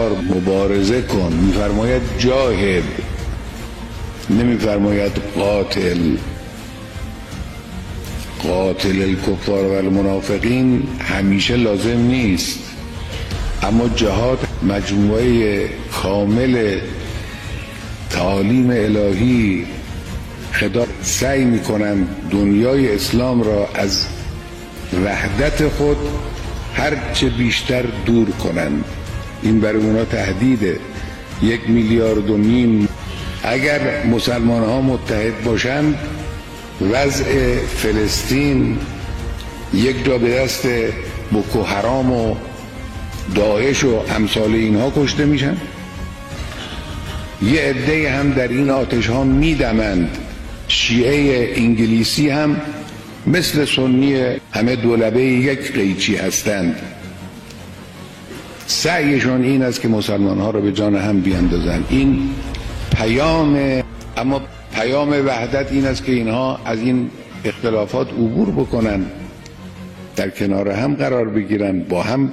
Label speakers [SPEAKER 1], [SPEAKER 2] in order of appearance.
[SPEAKER 1] مبارزه کن، میفرماید جاهد، نمیفرماید قاتل. قاتل الکفار و المنافقین همیشه لازم نیست، اما جهاد مجموعه کامل تعالیم الهی خدا سعی میکنند دنیای اسلام را از وحدت خود هرچه بیشتر دور کنند. این برای اونا تهدیده. 1,5 میلیارد اگر مسلمان ها متحد باشند وضع فلسطین یک جا به دست بوکو حرام و داعش و امثال اینها کشته میشن، یه عده هم در این آتش ها میدمند. شیعه انگلیسی هم مثل سنی همه دولبه یک قیچی هستند. سعیشون این است که مسلمان ها را به جان هم بیاندازند. این پیام، اما پیام وحدت این است که اینها از این اختلافات عبور بکنن، در کنار هم قرار بگیرن، با هم